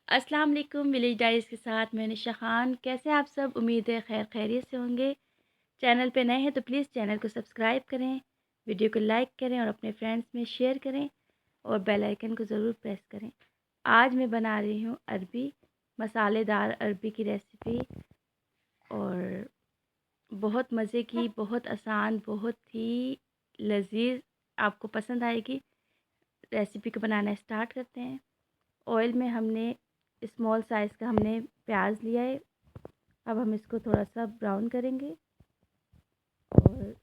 अस्सलाम वालेकुम village diaries के साथ मैं निशा खान। कैसे आप सब? उम्मीद है खैर खैरियत से होंगे। चैनल पे नए हैं तो प्लीज़ चैनल को सब्सक्राइब करें, वीडियो को लाइक करें और अपने फ्रेंड्स में शेयर करें और बेल आइकन को ज़रूर प्रेस करें। आज मैं बना रही हूँ अरबी, मसालेदार अरबी की रेसिपी और बहुत मज़े की, बहुत आसान, बहुत ही लज़ीज़, आपको पसंद आएगी। रेसिपी को बनाना स्टार्ट करते हैं। ऑयल में हमने स्मॉल साइज़ का हमने प्याज लिया है। अब हम इसको थोड़ा सा ब्राउन करेंगे और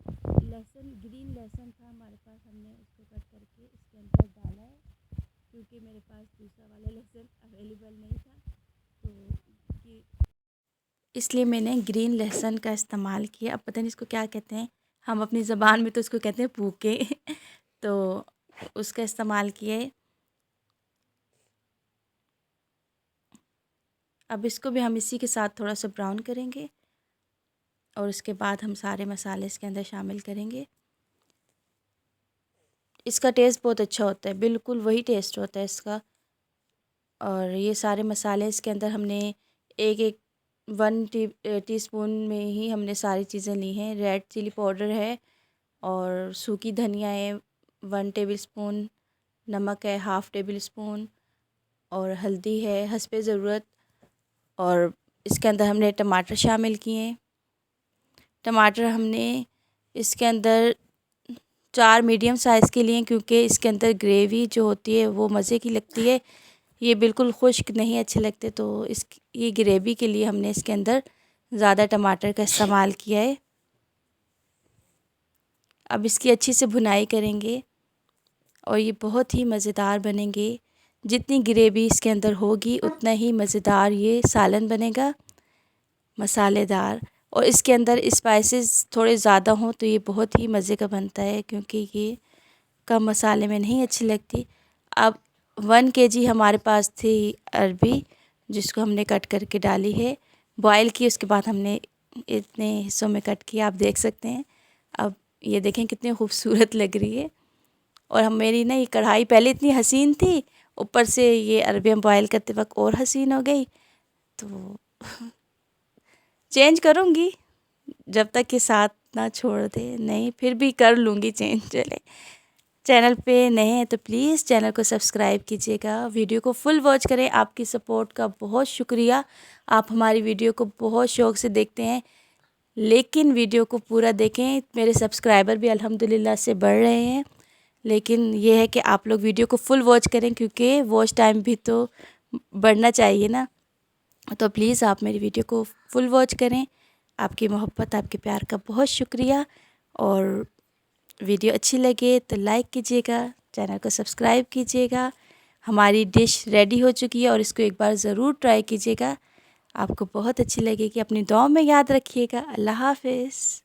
लहसुन, ग्रीन लहसुन था हमारे पास, हमने उसको कट करके इसके अंदर डाला है क्योंकि मेरे पास दूसरा वाला लहसुन अवेलेबल नहीं था, तो ये इसलिए मैंने ग्रीन लहसुन का इस्तेमाल किया। अब पता नहीं इसको क्या कहते हैं, हम अपनी ज़बान में तो इसको कहते हैं पूके तो उसका इस्तेमाल किए। अब इसको भी हम इसी के साथ थोड़ा सा ब्राउन करेंगे और उसके बाद हम सारे मसाले इसके अंदर शामिल करेंगे। इसका टेस्ट बहुत अच्छा होता है, बिल्कुल वही टेस्ट होता है इसका। और ये सारे मसाले इसके अंदर हमने एक एक 1 टीस्पून में ही हमने सारी चीज़ें ली हैं। रेड चिली पाउडर है और सूखी धनिया है 1 टेबल स्पून, नमक है 1/2 टेबल स्पून और हल्दी है हस्बे ज़रूरत। और इसके अंदर हमने टमाटर शामिल किए हैं। टमाटर हमने इसके अंदर 4 मीडियम साइज़ के लिए, क्योंकि इसके अंदर ग्रेवी जो होती है वो मज़े की लगती है। ये बिल्कुल खुश्क नहीं अच्छे लगते, तो ये ग्रेवी के लिए हमने इसके अंदर ज़्यादा टमाटर का इस्तेमाल किया है। अब इसकी अच्छी से भुनाई करेंगे और ये बहुत ही मज़ेदार बनेंगे। जितनी ग्रेवी इसके अंदर होगी उतना ही मज़ेदार ये सालन बनेगा, मसालेदार। और इसके अंदर स्पाइसेस थोड़े ज़्यादा हों तो ये बहुत ही मज़े का बनता है, क्योंकि ये कम मसाले में नहीं अच्छी लगती। अब 1 kg हमारे पास थी अरबी, जिसको हमने कट करके डाली है, बॉयल की, उसके बाद हमने इतने हिस्सों में कट किया, आप देख सकते हैं। अब ये देखें कितनी खूबसूरत लग रही है। और हम मेरी ना ये कढ़ाई पहले इतनी हसीन थी, ऊपर से ये अरबी हम बॉयल करते वक्त और हसीन हो गई, तो चेंज करूँगी जब तक कि साथ ना छोड़ दे। नहीं, फिर भी कर लूँगी चेंज। चले, चैनल पे नए हैं तो प्लीज़ चैनल को सब्सक्राइब कीजिएगा, वीडियो को फुल वॉच करें। आपकी सपोर्ट का बहुत शुक्रिया। आप हमारी वीडियो को बहुत शौक़ से देखते हैं, लेकिन वीडियो को पूरा देखें। मेरे सब्सक्राइबर भी अल्हम्दुलिल्लाह से बढ़ रहे हैं, लेकिन ये है कि आप लोग वीडियो को फुल वॉच करें, क्योंकि वॉच टाइम भी तो बढ़ना चाहिए ना। तो प्लीज़ आप मेरी वीडियो को फुल वॉच करें। आपकी मोहब्बत, आपके प्यार का बहुत शुक्रिया। और वीडियो अच्छी लगे तो लाइक कीजिएगा, चैनल को सब्सक्राइब कीजिएगा। हमारी डिश रेडी हो चुकी है और इसको एक बार ज़रूर ट्राई कीजिएगा, आपको बहुत अच्छी लगेगी। अपनी दुआ में याद रखिएगा। अल्लाह हाफ़िज़।